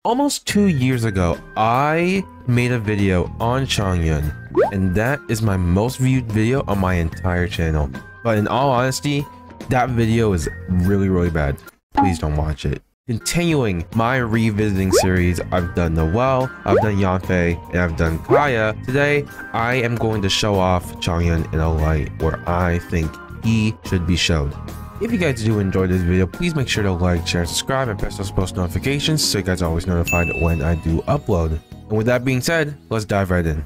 Almost 2 years ago, I made a video on Chongyun, and that is my most viewed video on my entire channel. But in all honesty, that video is really bad. Please don't watch it. Continuing my revisiting series, I've done Noelle, I've done Yanfei, and I've done Kaya. Today, I am going to show off Chongyun in a light where I think he should be showed. If you guys do enjoy this video, please make sure to like, share, subscribe, and press those post notifications so you guys are always notified when I do upload. And with that being said, let's dive right in.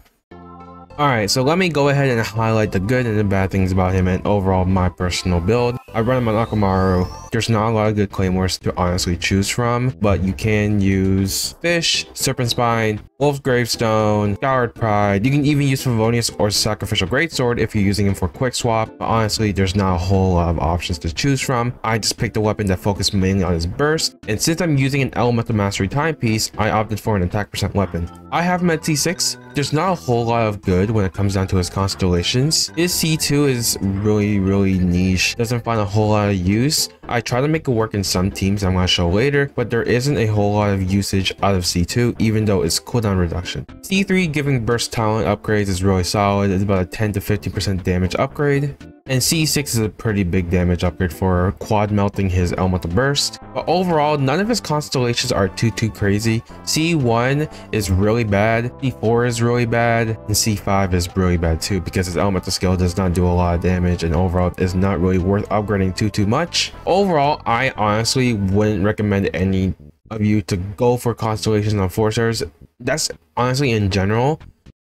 Alright, so let me go ahead and highlight the good and the bad things about him and overall my personal build. I run him on Akamaru. There's not a lot of good claymores to honestly choose from, but you can use Fish, Serpent Spine, Wolf's Gravestone, Scoured Pride. You can even use Favonius or Sacrificial Greatsword if you're using him for quick swap. But honestly, there's not a whole lot of options to choose from. I just picked a weapon that focused mainly on his burst, and since I'm using an Elemental Mastery timepiece, I opted for an attack percent weapon. I have him at C6. There's not a whole lot of good when it comes down to his constellations. His C2 is really niche, doesn't find a whole lot of use. I try to make it work in some teams I'm going to show later, but there isn't a whole lot of usage out of C2, even though it's cooldown reduction. C3 giving burst talent upgrades is really solid. It's about a 10 to 15% damage upgrade. And C6 is a pretty big damage upgrade for quad melting his elemental burst. But overall, none of his constellations are too crazy. C1 is really bad, C4 is really bad, and C5 is really bad too because his elemental skill does not do a lot of damage and overall is not really worth upgrading too much. Overall, I honestly wouldn't recommend any of you to go for constellations on 4 stars. That's honestly in general.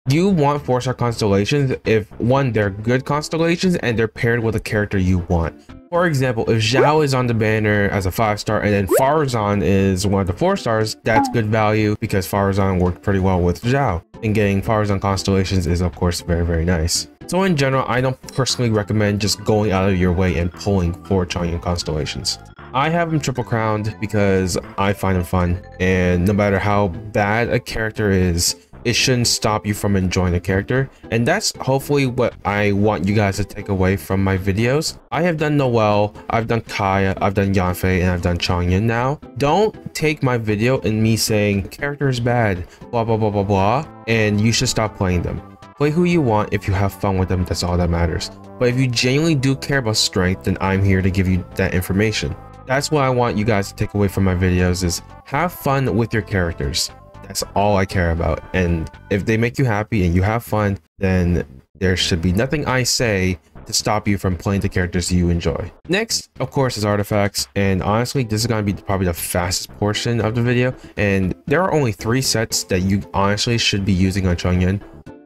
You want 4-star constellations if, one, they're good constellations and they're paired with a character you want. For example, if Zhao is on the banner as a 5-star and then Farazan is one of the 4 stars, that's good value because Farazan worked pretty well with Zhao. And getting Farazan constellations is of course very nice. So in general, I don't personally recommend just going out of your way and pulling 4 Chongyun constellations. I have him triple crowned because I find him fun, and no matter how bad a character is, it shouldn't stop you from enjoying the character. And that's hopefully what I want you guys to take away from my videos. I have done Noelle, I've done Kaya, I've done Yanfei, and I've done Chongyun now. Don't take my video and me saying character is bad, blah, and you should stop playing them. Play who you want. If you have fun with them, that's all that matters. But if you genuinely do care about strength, then I'm here to give you that information. That's what I want you guys to take away from my videos is have fun with your characters. That's all I care about. And if they make you happy and you have fun, then there should be nothing I say to stop you from playing the characters you enjoy. Next, of course, is artifacts. And honestly, this is going to be probably the fastest portion of the video. And there are only 3 sets that you honestly should be using on Chongyun.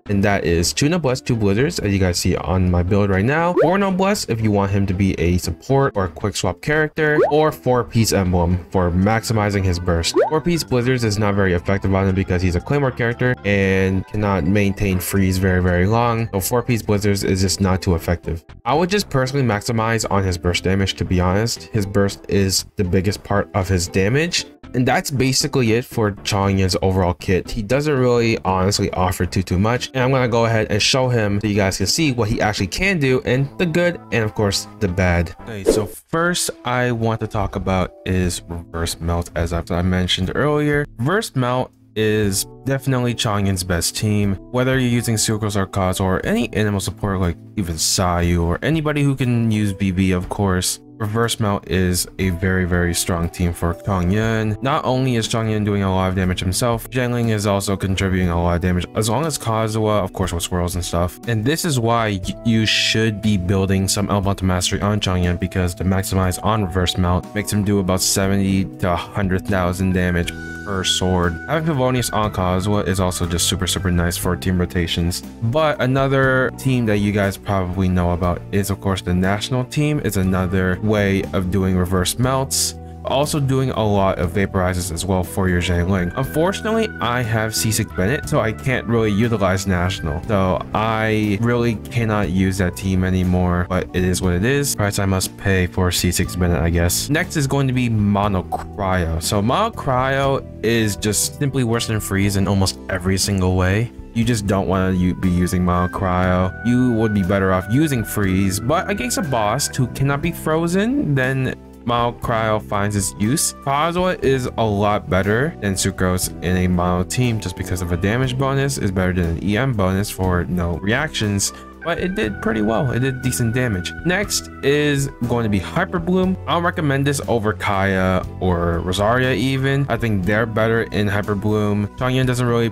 And that is 2 Noblesse, 2 Blizzards, as you guys see on my build right now. 4 Noblesse if you want him to be a support or a quick swap character, or 4-piece Emblem for maximizing his burst. 4-piece Blizzards is not very effective on him because he's a Claymore character and cannot maintain freeze very long. So 4-piece Blizzards is just not too effective. I would just personally maximize on his burst damage, to be honest. His burst is the biggest part of his damage. And that's basically it for Chongyun's overall kit. He doesn't really honestly offer too much. And I'm going to go ahead and show him so you guys can see what he actually can do and the good and of course the bad. Okay, so first I want to talk about is Reverse Melt. As I mentioned earlier, Reverse Melt is definitely Chongyun's best team. Whether you're using Sucrose or Kaz or any animal support like even Sayu or anybody who can use BB, of course, Reverse Melt is a very strong team for Chongyun. Not only is Chongyun doing a lot of damage himself, Zhengling is also contributing a lot of damage, as long as Kazuha, of course, with swirls and stuff. And this is why you should be building some Elemental Mastery on Chongyun, because to maximize on Reverse Melt makes him do about 70 to 100,000 damage per sword. Having Favonius on Kazuha is also just super nice for team rotations. But another team that you guys probably know about is of course the national team. Is another way of doing reverse melts. Also doing a lot of vaporizes as well for your Zhengling. Unfortunately, I have C6 Bennett, so I can't really utilize National. So I really cannot use that team anymore, but it is what it is. Price I must pay for C6 Bennett, I guess. Next is going to be Mono Cryo. So Mono Cryo is just simply worse than Freeze in almost every single way. You just don't want to be using Mono Cryo. You would be better off using Freeze, but against a boss who cannot be frozen, then Mono Cryo finds its use. Kazuha is a lot better than Sucrose in a mono team just because of a damage bonus, is better than an EM bonus for no reactions, but it did pretty well. It did decent damage. Next is going to be Hyper Bloom. I'll recommend this over Kaya or Rosaria even. I think they're better in Hyper Bloom. Chongyun doesn't really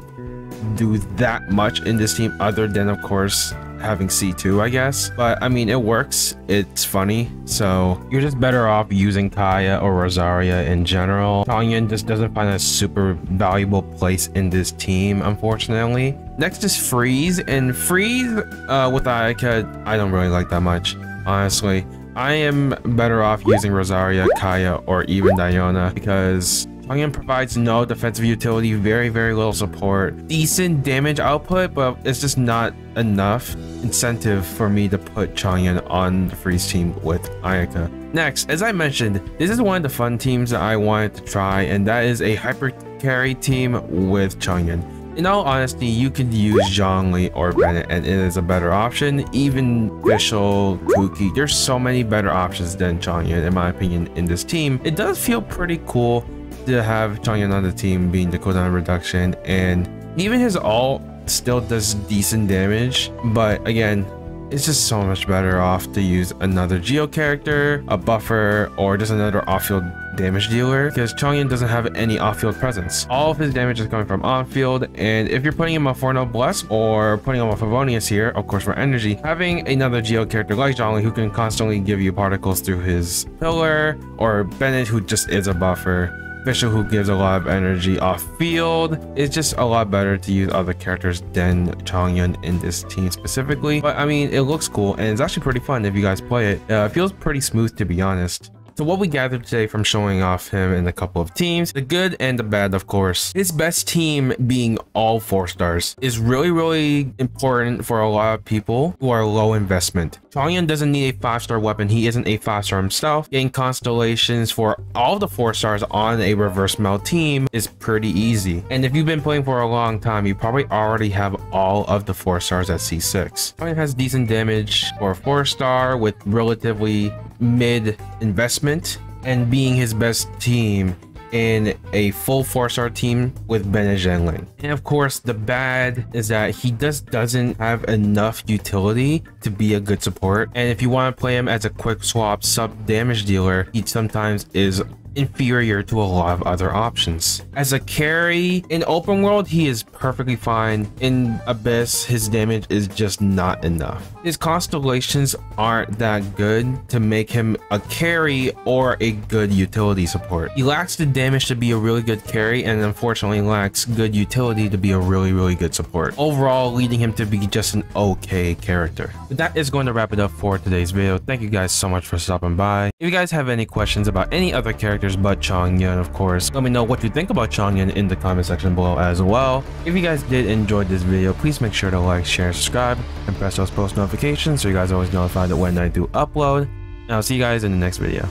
do that much in this team other than, of course, having C2, I guess, but I mean, it works. It's funny, so you're just better off using Kaya or Rosaria in general. Chongyun just doesn't find a super valuable place in this team, unfortunately. Next is Freeze, and Freeze with Ayaka, I don't really like that much, honestly. I am better off using Rosaria, Kaya, or even Diona because Chongyun provides no defensive utility, very little support, decent damage output, but it's just not enough incentive for me to put Chongyun on the Freeze team with Ayaka. Next, as I mentioned, this is one of the fun teams that I wanted to try, and that is a hyper carry team with Chongyun. In all honesty, you could use Zhongli or Bennett and it is a better option. Even Fischl, Kuki, there's so many better options than Chongyun in my opinion in this team. It does feel pretty cool to have Chongyun on the team, being the cooldown reduction, and even his ult still does decent damage, but again, it's just so much better off to use another Geo character, a buffer, or just another off-field damage dealer, because Chongyun doesn't have any off-field presence. All of his damage is coming from on-field, and if you're putting him on Forno Bless or putting him on Favonius here, of course for energy, having another Geo character like Zhongli who can constantly give you particles through his pillar, or Bennett who just is a buffer, Fischl who gives a lot of energy off field, it's just a lot better to use other characters than Chongyun in this team specifically. But I mean, it looks cool and it's actually pretty fun if you guys play it. It feels pretty smooth, to be honest. So what we gathered today from showing off him in a couple of teams, the good and the bad, of course. His best team being all 4 stars is really important for a lot of people who are low investment. Chongyun doesn't need a 5-star weapon. He isn't a 5-star himself. Getting constellations for all the 4 stars on a reverse meld team is pretty easy. And if you've been playing for a long time, you probably already have all of the 4 stars at C6. Chongyun has decent damage for a 4-star with relatively mid investment, and being his best team in a full 4-star team with Bennett Zhengling. And of course, the bad is that he doesn't have enough utility to be a good support. And if you want to play him as a quick swap sub damage dealer, he sometimes is inferior to a lot of other options. As a carry in open world, he is perfectly fine. In Abyss, his damage is just not enough. His constellations aren't that good to make him a carry or a good utility support. He lacks the damage to be a really good carry, and unfortunately lacks good utility to be a really good support, overall leading him to be just an okay character. But that is going to wrap it up for today's video. Thank you guys so much for stopping by. If you guys have any questions about any other characters but Chongyun, of course, let me know what you think about Chongyun in the comment section below as well. If you guys did enjoy this video, please make sure to like, share, subscribe, and press those post notifications so you guys are always notified when I do upload. And I'll see you guys in the next video.